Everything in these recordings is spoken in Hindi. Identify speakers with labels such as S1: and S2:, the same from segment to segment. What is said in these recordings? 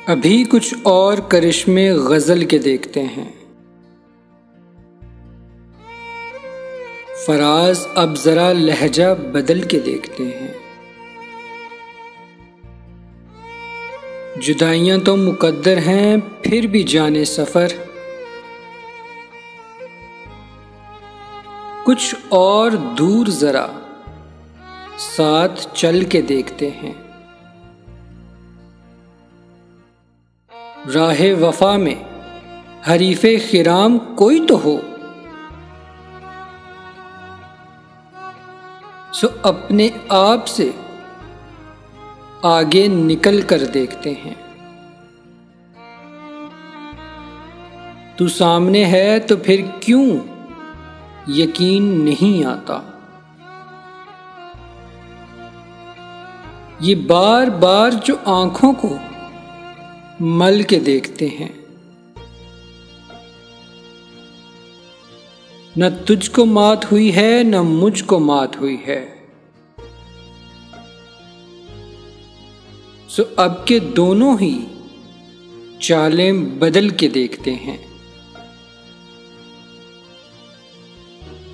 S1: अभी कुछ और करिश्मे गज़ल के देखते हैं। फराज अब ज़रा लहजा बदल के देखते हैं। जुदाइयाँ तो मुकद्दर हैं, फिर भी जाने सफ़र। कुछ और दूर ज़रा साथ चल के देखते हैं। राहे वफा में हरीफे खिराम कोई तो हो, सो अपने आप से आगे निकल कर देखते हैं। तू सामने है तो फिर क्यों यकीन नहीं आता। ये बार बार जो आंखों को मल के देखते हैं, न तुझको मात हुई है न मुझको मात हुई है, सो अब के दोनों ही चालें बदल के देखते हैं।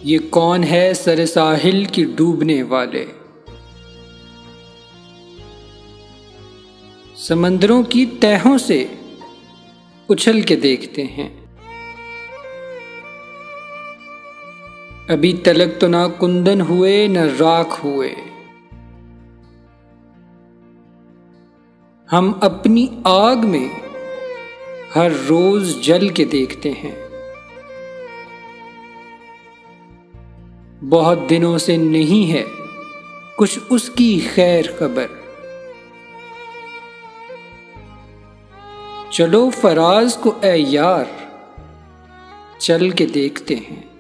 S1: ये कौन है सरे साहिल की डूबने वाले, समंदरों की तहों से उछल के देखते हैं। अभी तलक तो ना कुंदन हुए न राख हुए, हम अपनी आग में हर रोज जल के देखते हैं। बहुत दिनों से नहीं है कुछ उसकी खैर खबर, चलो फराज को ए यार चल के देखते हैं।